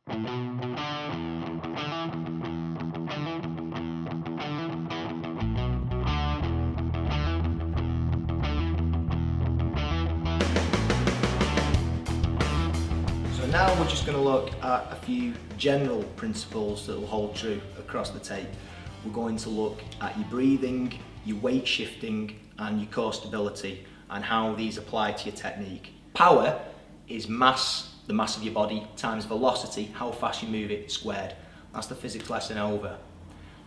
So now we're just going to look at a few general principles that will hold true across the tape. We're going to look at your breathing, your weight shifting and your core stability and how these apply to your technique. Power is mass, the mass of your body, times velocity, how fast you move it, squared. That's the physics lesson over.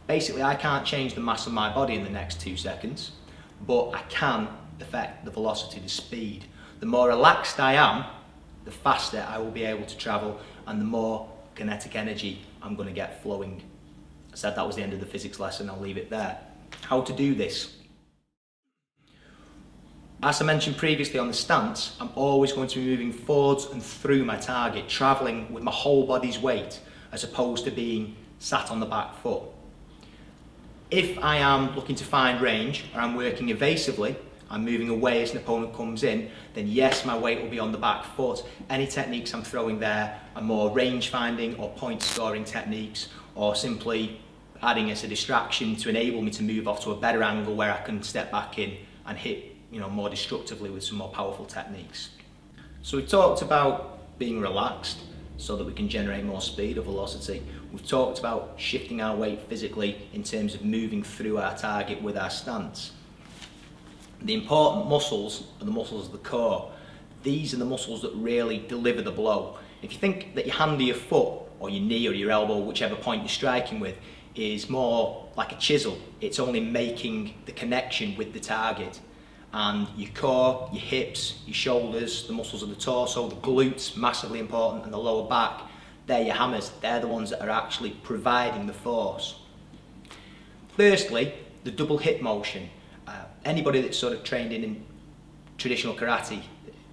Basically, I can't change the mass of my body in the next 2 seconds, but I can affect the velocity, the speed. The more relaxed I am, the faster I will be able to travel and the more kinetic energy I'm going to get flowing. I said that was the end of the physics lesson, I'll leave it there. How to do this? As I mentioned previously on the stance, I'm always going to be moving forwards and through my target, travelling with my whole body's weight as opposed to being sat on the back foot. If I am looking to find range or I'm working evasively, I'm moving away as an opponent comes in, then yes, my weight will be on the back foot. Any techniques I'm throwing there are more range finding or point scoring techniques, or simply adding as a distraction to enable me to move off to a better angle where I can step back in and hit more destructively with some more powerful techniques. So we talked about being relaxed so that we can generate more speed or velocity. We've talked about shifting our weight physically in terms of moving through our target with our stance. The important muscles are the muscles of the core. These are the muscles that really deliver the blow. If you think that your hand or your foot or your knee or your elbow, whichever point you're striking with, is more like a chisel, it's only making the connection with the target. And your core, your hips, your shoulders, the muscles of the torso, the glutes, massively important, and the lower back, they're your hammers. They're the ones that are actually providing the force. Firstly, the double hip motion. Anybody that's sort of trained in traditional karate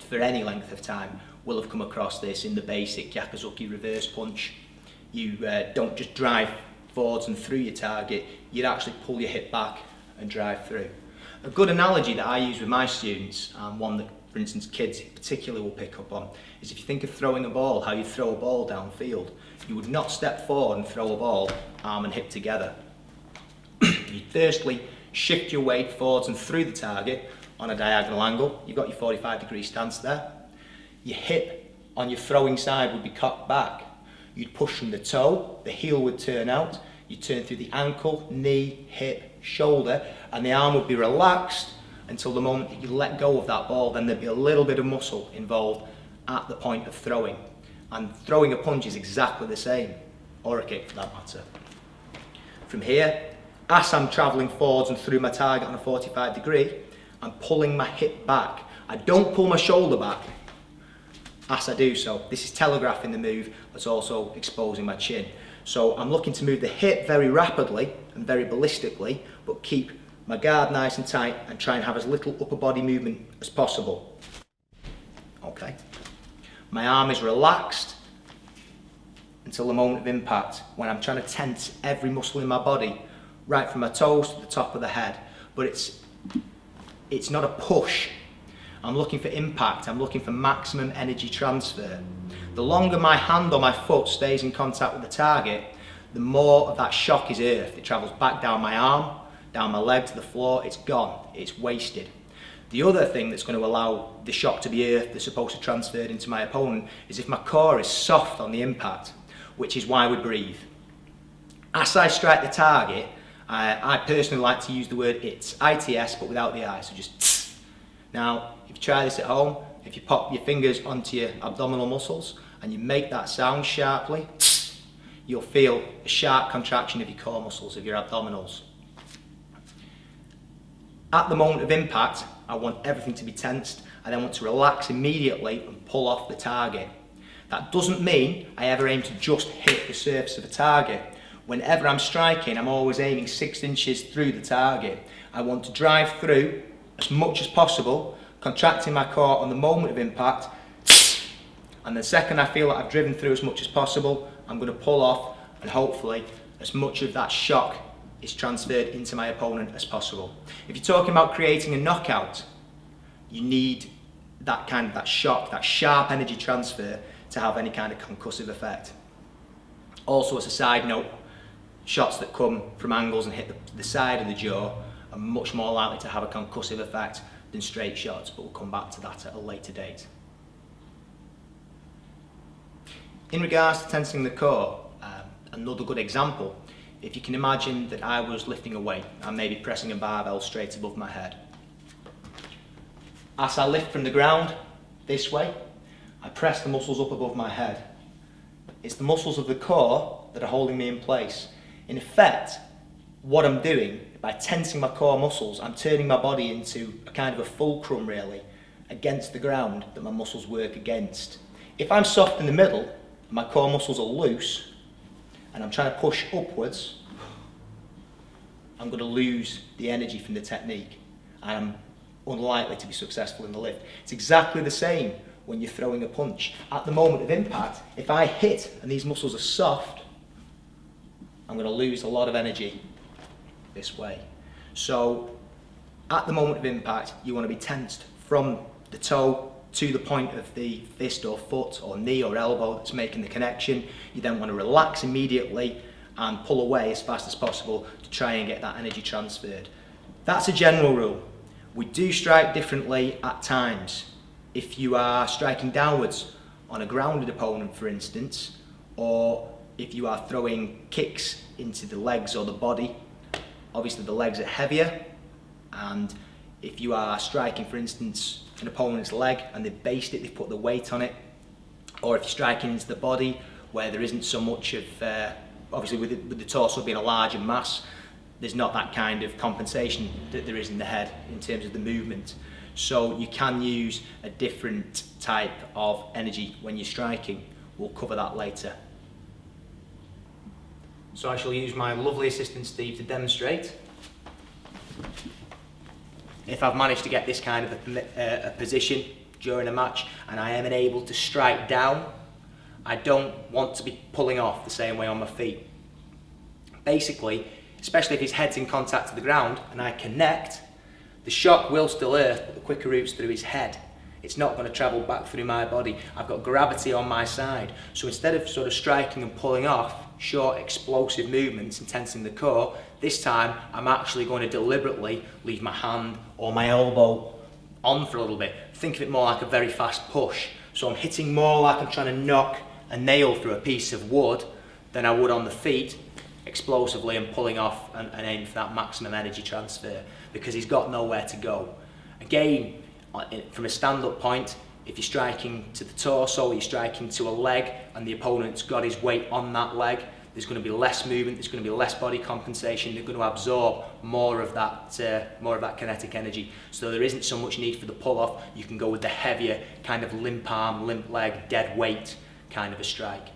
for any length of time will have come across this in the basic Yakuzuki reverse punch. You don't just drive forwards and through your target, you'd actually pull your hip back and drive through. A good analogy that I use with my students, and one that, for instance, kids particularly will pick up on, is if you think of throwing a ball, how you throw a ball downfield. You would not step forward and throw a ball arm and hip together. You'd firstly shift your weight forwards and through the target on a diagonal angle. You've got your 45-degree stance there. Your hip on your throwing side would be cocked back. You'd push from the toe, the heel would turn out, you'd turn through the ankle, knee, hip, shoulder, and the arm would be relaxed until the moment that you let go of that ball. Then there'd be a little bit of muscle involved at the point of throwing. And throwing a punch is exactly the same, or a kick for that matter. From here, as I'm travelling forwards and through my target on a 45 degree, I'm pulling my hip back. I don't pull my shoulder back as I do so. This is telegraphing the move, but also exposing my chin. So I'm looking to move the hip very rapidly and very ballistically, but keep my guard nice and tight and try and have as little upper body movement as possible. Okay. My arm is relaxed until the moment of impact, when I'm trying to tense every muscle in my body, right from my toes to the top of the head. But it's not a push. I'm looking for impact. I'm looking for maximum energy transfer. The longer my hand or my foot stays in contact with the target, the more of that shock is earthed. It travels back down my arm, down my leg to the floor. It's gone. It's wasted. The other thing that's going to allow the shock to be earthed, that's supposed to transfer into my opponent, is if my core is soft on the impact, which is why we breathe. As I strike the target, I personally like to use the word ITS, but without the I, so just tss. Now, if you try this at home, if you pop your fingers onto your abdominal muscles and you make that sound sharply, tss, you'll feel a sharp contraction of your core muscles, of your abdominals. At the moment of impact, I want everything to be tensed. I then want to relax immediately and pull off the target. That doesn't mean I ever aim to just hit the surface of a target. Whenever I'm striking, I'm always aiming 6 inches through the target. I want to drive through as much as possible, contracting my core on the moment of impact, and the second I feel that I've driven through as much as possible, I'm going to pull off, and hopefully as much of that shock is transferred into my opponent as possible. If you're talking about creating a knockout, you need that shock, that sharp energy transfer to have any kind of concussive effect. Also, as a side note, shots that come from angles and hit the side of the jaw are much more likely to have a concussive effect than straight shots, but we'll come back to that at a later date. In regards to tensing the core, another good example, if you can imagine that I was lifting a weight and maybe pressing a barbell straight above my head. As I lift from the ground this way, I press the muscles up above my head. It's the muscles of the core that are holding me in place. In effect, what I'm doing, by tensing my core muscles, I'm turning my body into a kind of a fulcrum really, against the ground that my muscles work against. If I'm soft in the middle, and my core muscles are loose, and I'm trying to push upwards, I'm going to lose the energy from the technique, and I'm unlikely to be successful in the lift. It's exactly the same when you're throwing a punch. At the moment of impact, if I hit and these muscles are soft, I'm going to lose a lot of energy this way. So at the moment of impact, you want to be tensed from the toe to the point of the fist or foot or knee or elbow that's making the connection. You then want to relax immediately and pull away as fast as possible to try and get that energy transferred. That's a general rule. We do strike differently at times. If you are striking downwards on a grounded opponent, for instance, or if you are throwing kicks into the legs or the body, obviously the legs are heavier, and if you are striking, for instance, an opponent's leg and they've based it, they've put the weight on it, or if you're striking into the body where there isn't so much of, obviously with the torso being a larger mass, there's not that kind of compensation that there is in the head in terms of the movement. So you can use a different type of energy when you're striking. We'll cover that later. So I shall use my lovely assistant Steve to demonstrate. If I've managed to get this kind of a position during a match and I am able to strike down, I don't want to be pulling off the same way on my feet. Basically, especially if his head's in contact to the ground and I connect, the shock will still earth, but the quicker route's through his head. It's not going to travel back through my body. I've got gravity on my side. So instead of sort of striking and pulling off, short explosive movements and tensing the core, this time I'm actually going to deliberately leave my hand or my elbow on for a little bit. Think of it more like a very fast push. So I'm hitting more like I'm trying to knock a nail through a piece of wood than I would on the feet, explosively, and pulling off and aiming for that maximum energy transfer, because he's got nowhere to go. Again, from a stand-up point, if you're striking to the torso, you're striking to a leg and the opponent's got his weight on that leg, there's going to be less movement, there's going to be less body compensation, they're going to absorb more of that kinetic energy. So there isn't so much need for the pull-off. You can go with the heavier kind of limp arm, limp leg, dead weight kind of a strike.